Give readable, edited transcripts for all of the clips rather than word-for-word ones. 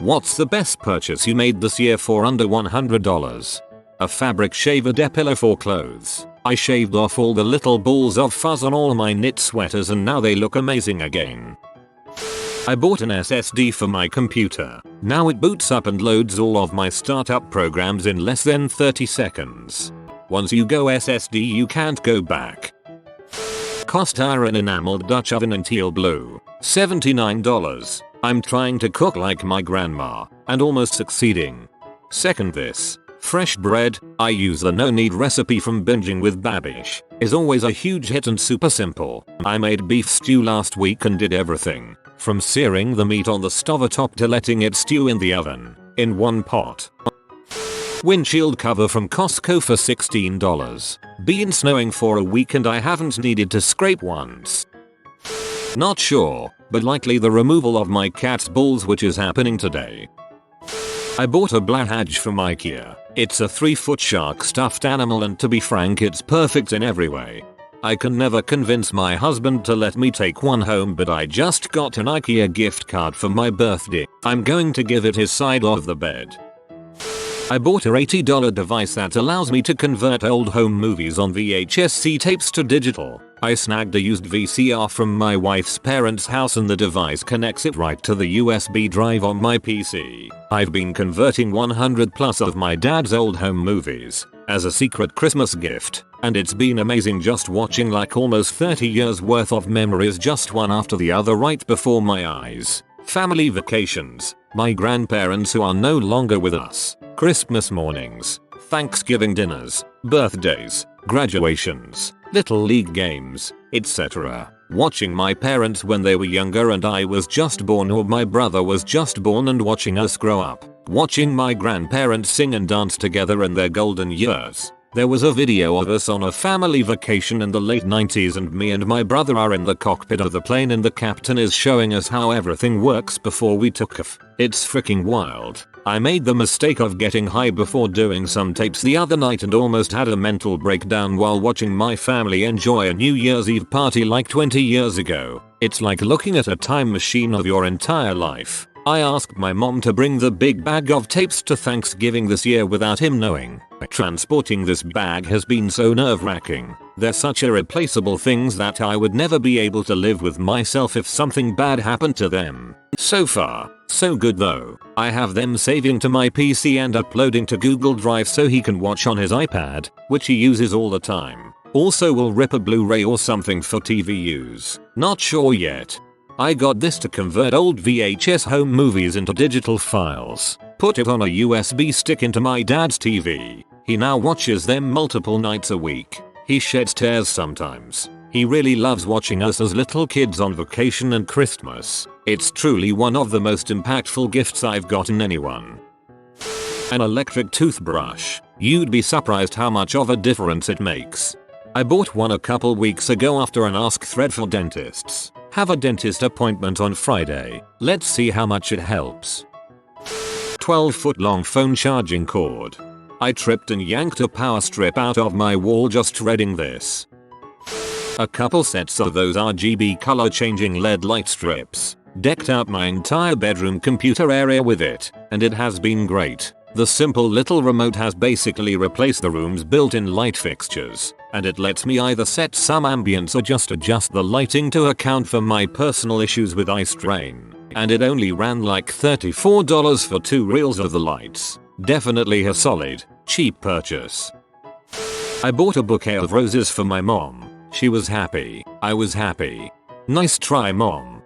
What's the best purchase you made this year for under $100? A fabric shaver depiler for clothes. I shaved off all the little balls of fuzz on all my knit sweaters and now they look amazing again. I bought an SSD for my computer. Now it boots up and loads all of my startup programs in less than 30 seconds. Once you go SSD you can't go back. Cast iron enameled Dutch oven in teal blue. $79. I'm trying to cook like my grandma and almost succeeding. Second this. Fresh bread, I use the no need recipe from Binging with Babish. Is always a huge hit and super simple. I made beef stew last week and did everything from searing the meat on the stove top to letting it stew in the oven in one pot. Windshield cover from Costco for $16. Been snowing for a week and I haven't needed to scrape once. Not sure, but likely the removal of my cat's balls, which is happening today. I bought a Blahage from IKEA. It's a 3-foot shark stuffed animal and to be frank it's perfect in every way. I can never convince my husband to let me take one home, but I just got an IKEA gift card for my birthday. I'm going to give it his side of the bed. I bought a $80 device that allows me to convert old home movies on VHS tapes to digital. I snagged a used VCR from my wife's parents' house and the device connects it right to the USB drive on my PC. I've been converting 100 plus of my dad's old home movies as a secret Christmas gift, and it's been amazing just watching like almost 30 years worth of memories just one after the other right before my eyes. Family vacations, my grandparents who are no longer with us, Christmas mornings, Thanksgiving dinners, birthdays, graduations, little league games, etc. Watching my parents when they were younger and I was just born or my brother was just born and watching us grow up. Watching my grandparents sing and dance together in their golden years. There was a video of us on a family vacation in the late 90s and me and my brother are in the cockpit of the plane and the captain is showing us how everything works before we took off. It's freaking wild. I made the mistake of getting high before doing some tapes the other night and almost had a mental breakdown while watching my family enjoy a New Year's Eve party like 20 years ago. It's like looking at a time machine of your entire life. I asked my mom to bring the big bag of tapes to Thanksgiving this year without him knowing. Transporting this bag has been so nerve-wracking. They're such irreplaceable things that I would never be able to live with myself if something bad happened to them. So far, so good though. I have them saving to my PC and uploading to Google Drive so he can watch on his iPad, which he uses all the time. Also will rip a Blu-ray or something for TV use. Not sure yet. I got this to convert old VHS home movies into digital files. Put it on a USB stick into my dad's TV. He now watches them multiple nights a week. He sheds tears sometimes. He really loves watching us as little kids on vacation and Christmas. It's truly one of the most impactful gifts I've gotten anyone. An electric toothbrush. You'd be surprised how much of a difference it makes. I bought one a couple weeks ago after an ask thread for dentists. Have a dentist appointment on Friday. Let's see how much it helps. 12-foot long phone charging cord. I tripped and yanked a power strip out of my wall just threading this. A couple sets of those RGB color changing LED light strips. Decked out my entire bedroom computer area with it, and it has been great. The simple little remote has basically replaced the room's built-in light fixtures, and it lets me either set some ambience or just adjust the lighting to account for my personal issues with eye strain. And it only ran like $34 for 2 reels of the lights. Definitely a solid, cheap purchase. I bought a bouquet of roses for my mom. She was happy. I was happy. Nice try, mom.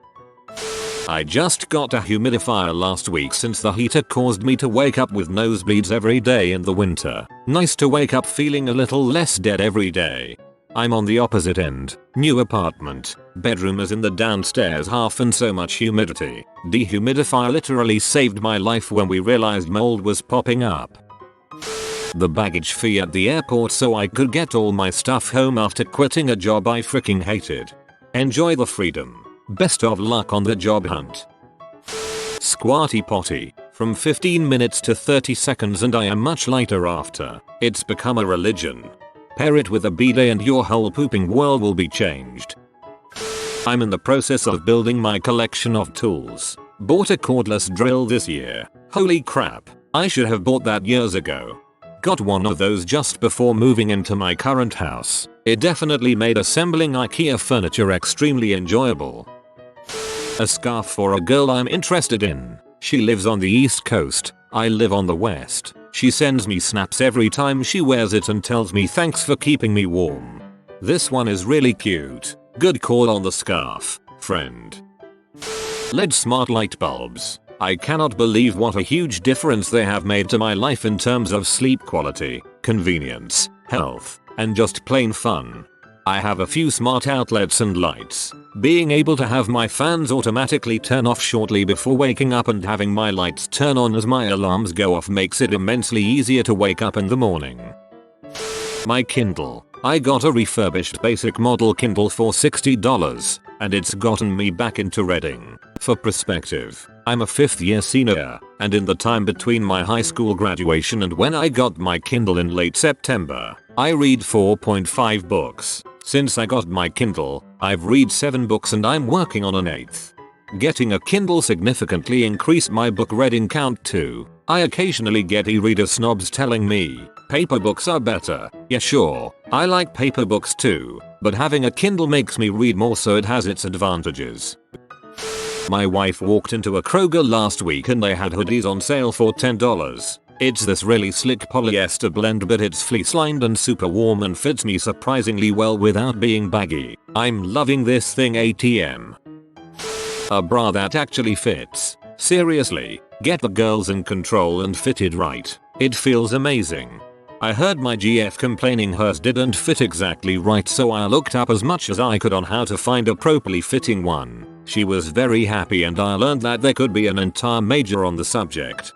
I just got a humidifier last week since the heater caused me to wake up with nosebleeds every day in the winter. Nice to wake up feeling a little less dead every day. I'm on the opposite end. New apartment. Bedroom is in the downstairs half and so much humidity. Dehumidifier literally saved my life when we realized mold was popping up. The baggage fee at the airport so I could get all my stuff home after quitting a job I freaking hated. Enjoy the freedom. Best of luck on the job hunt. Squatty potty. From 15 minutes to 30 seconds and I am much lighter after. It's become a religion. Pair it with a bidet and your whole pooping world will be changed. I'm in the process of building my collection of tools. Bought a cordless drill this year. Holy crap, I should have bought that years ago. Got one of those just before moving into my current house. It definitely made assembling IKEA furniture extremely enjoyable. A scarf for a girl I'm interested in. She lives on the East Coast. I live on the West. She sends me snaps every time she wears it and tells me thanks for keeping me warm. This one is really cute. Good call on the scarf, friend. LED smart light bulbs. I cannot believe what a huge difference they have made to my life in terms of sleep quality, convenience, health, and just plain fun. I have a few smart outlets and lights. Being able to have my fans automatically turn off shortly before waking up and having my lights turn on as my alarms go off makes it immensely easier to wake up in the morning. My Kindle. I got a refurbished basic model Kindle for $60, and it's gotten me back into reading. For perspective, I'm a 5th year senior, and in the time between my high school graduation and when I got my Kindle in late September, I read 4.5 books. Since I got my Kindle, I've read 7 books and I'm working on an 8th. Getting a Kindle significantly increased my book reading count too. I occasionally get e-reader snobs telling me, paper books are better. Yeah sure, I like paper books too, but having a Kindle makes me read more so it has its advantages. My wife walked into a Kroger last week and they had hoodies on sale for $10. It's this really slick polyester blend but it's fleece lined and super warm and fits me surprisingly well without being baggy. I'm loving this thing ATM. A bra that actually fits. Seriously, get the girls in control and fit it right. It feels amazing. I heard my GF complaining hers didn't fit exactly right so I looked up as much as I could on how to find a properly fitting one. She was very happy and I learned that there could be an entire major on the subject.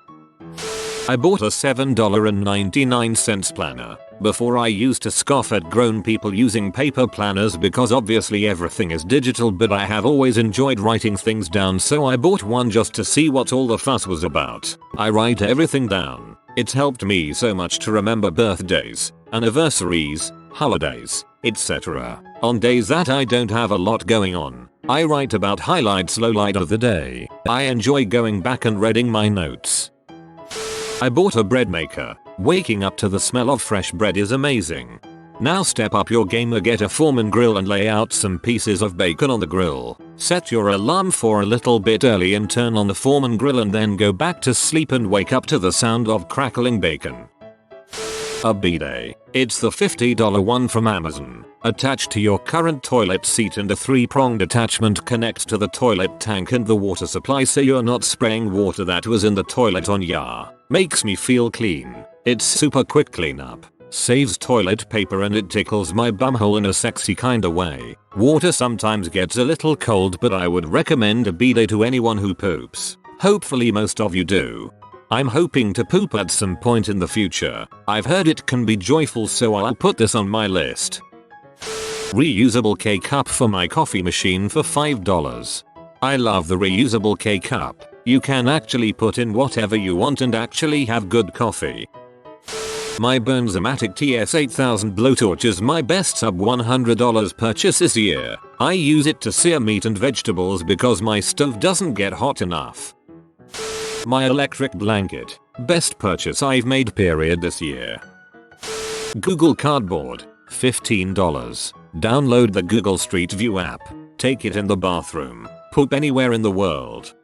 I bought a $7.99 planner. Before I used to scoff at grown people using paper planners because obviously everything is digital but I have always enjoyed writing things down so I bought one just to see what all the fuss was about. I write everything down. It's helped me so much to remember birthdays, anniversaries, holidays, etc. On days that I don't have a lot going on, I write about highlights lowlight of the day. I enjoy going back and reading my notes. I bought a bread maker. Waking up to the smell of fresh bread is amazing. Now step up your game or get a Foreman grill and lay out some pieces of bacon on the grill. Set your alarm for a little bit early and turn on the Foreman grill and then go back to sleep and wake up to the sound of crackling bacon. A bidet. It's the $50 one from Amazon. Attached to your current toilet seat and a 3-pronged attachment connects to the toilet tank and the water supply so you're not spraying water that was in the toilet on ya. Makes me feel clean. It's super quick cleanup. Saves toilet paper and it tickles my bumhole in a sexy kinda way. Water sometimes gets a little cold but I would recommend a bidet to anyone who poops. Hopefully most of you do. I'm hoping to poop at some point in the future. I've heard it can be joyful so I'll put this on my list. Reusable K-Cup for my coffee machine for $5. I love the reusable K-Cup. You can actually put in whatever you want and actually have good coffee. My Bernzomatic TS8000 blowtorch is my best sub $100 purchase this year. I use it to sear meat and vegetables because my stove doesn't get hot enough. My electric blanket. Best purchase I've made period this year. Google Cardboard. $15. Download the Google Street View app. Take it in the bathroom. Poop anywhere in the world.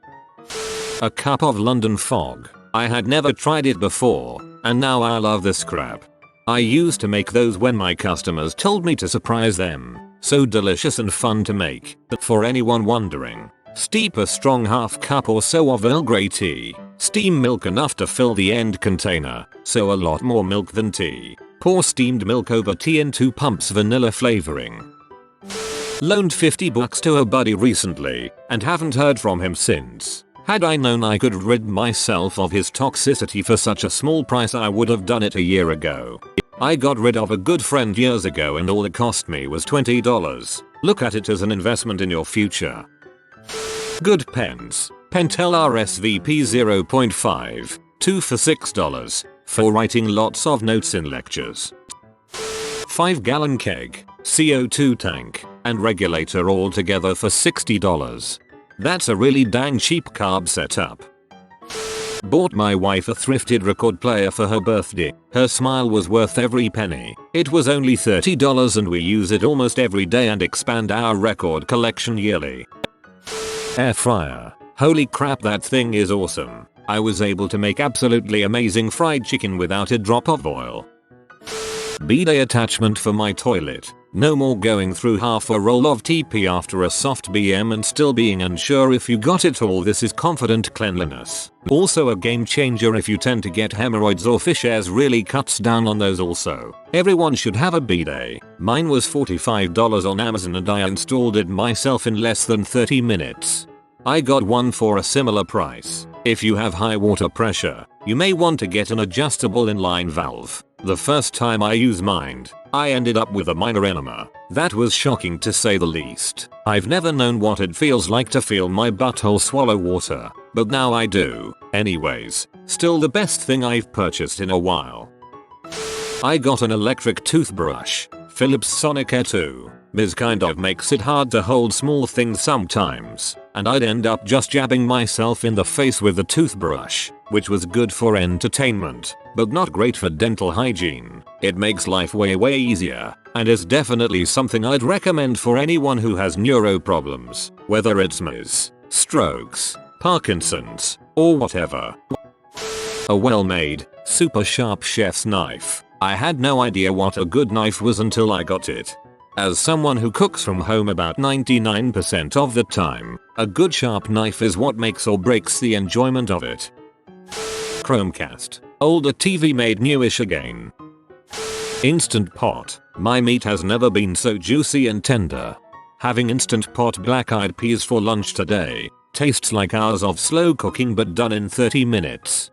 A cup of London fog. I had never tried it before, and now I love this crap. I used to make those when my customers told me to surprise them. So delicious and fun to make. For anyone wondering, steep a strong half cup or so of Earl Grey tea. Steam milk enough to fill the end container, so a lot more milk than tea. Pour steamed milk over tea in 2 pumps vanilla flavoring. Loaned $50 to a buddy recently, and haven't heard from him since. Had I known I could rid myself of his toxicity for such a small price I would have done it a year ago. I got rid of a good friend years ago and all it cost me was $20. Look at it as an investment in your future. Good pens. Pentel RSVP 0.5, 2 for $6, for writing lots of notes in lectures. 5-gallon keg, CO2 tank, and regulator all together for $60. That's a really dang cheap carb setup. Bought my wife a thrifted record player for her birthday. Her smile was worth every penny. It was only $30 and we use it almost every day and expand our record collection yearly. Air fryer. Holy crap, that thing is awesome. I was able to make absolutely amazing fried chicken without a drop of oil. Bidet attachment for my toilet. No more going through half a roll of TP after a soft BM and still being unsure if you got it all. This is confident cleanliness. Also a game changer if you tend to get hemorrhoids or fish hairs, really cuts down on those also. Everyone should have a bidet. Mine was $45 on Amazon and I installed it myself in less than 30 minutes. I got one for a similar price. If you have high water pressure, you may want to get an adjustable inline valve. The first time I used mine, I ended up with a minor enema. That was shocking to say the least. I've never known what it feels like to feel my butthole swallow water, but now I do. Anyways, still the best thing I've purchased in a while. I got an electric toothbrush, Philips Sonicare 2. This kind of makes it hard to hold small things sometimes, and I'd end up just jabbing myself in the face with the toothbrush, which was good for entertainment, but not great for dental hygiene. It makes life way easier, and is definitely something I'd recommend for anyone who has neuro problems, whether it's MS, strokes, Parkinson's, or whatever. A well-made, super sharp chef's knife. I had no idea what a good knife was until I got it. As someone who cooks from home about 99% of the time, a good sharp knife is what makes or breaks the enjoyment of it. Chromecast. Older TV made newish again. Instant Pot. My meat has never been so juicy and tender. Having Instant Pot black-eyed peas for lunch today. Tastes like hours of slow cooking but done in 30 minutes.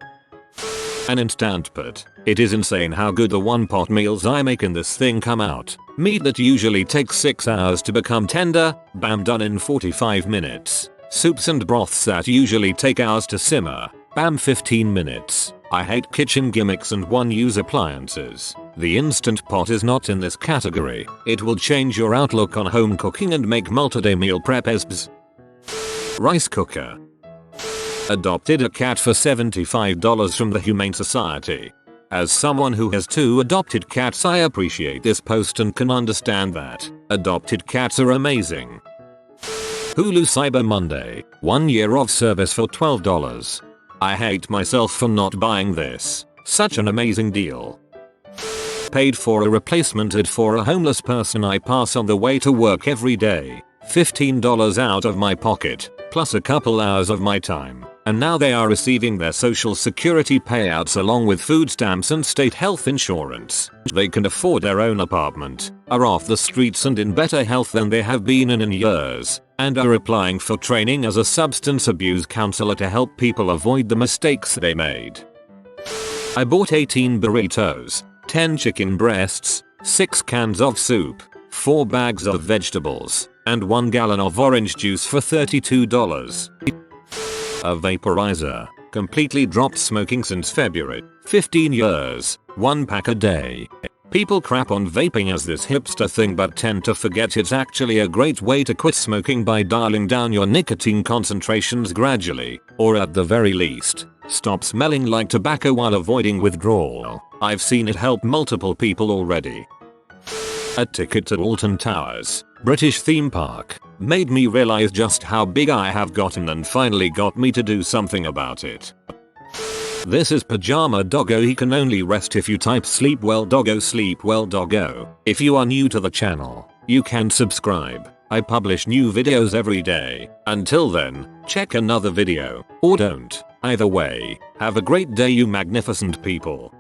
An Instant Pot. It is insane how good the one-pot meals I make in this thing come out. Meat that usually takes 6 hours to become tender, bam, done in 45 minutes. Soups and broths that usually take hours to simmer, bam, 15 minutes. I hate kitchen gimmicks and one-use appliances. The Instant Pot is not in this category. It will change your outlook on home cooking and make multi-day meal prep easy. Rice cooker. Adopted a cat for $75 from the Humane Society. As someone who has 2 adopted cats, I appreciate this post and can understand that. Adopted cats are amazing. Hulu Cyber Monday. 1 year of service for $12. I hate myself for not buying this. Such an amazing deal. Paid for a replacement ad for a homeless person I pass on the way to work every day. $15 out of my pocket, plus a couple hours of my time. And now they are receiving their social security payouts along with food stamps and state health insurance. They can afford their own apartment, are off the streets and in better health than they have been in years, and are applying for training as a substance abuse counselor to help people avoid the mistakes they made. I bought 18 burritos, 10 chicken breasts, 6 cans of soup, 4 bags of vegetables, and 1 gallon of orange juice for $32. A vaporizer. Completely dropped smoking since February. 15 years. 1 pack a day. People crap on vaping as this hipster thing but tend to forget it's actually a great way to quit smoking by dialing down your nicotine concentrations gradually, or at the very least, stop smelling like tobacco while avoiding withdrawal. I've seen it help multiple people already. A ticket to Alton Towers, British theme park, made me realize just how big I have gotten and finally got me to do something about it. This is Pajama Doggo. He can only rest if you type sleep well doggo, sleep well doggo. If you are new to the channel, you can subscribe. I publish new videos every day. Until then, check another video, or don't. Either way, have a great day you magnificent people.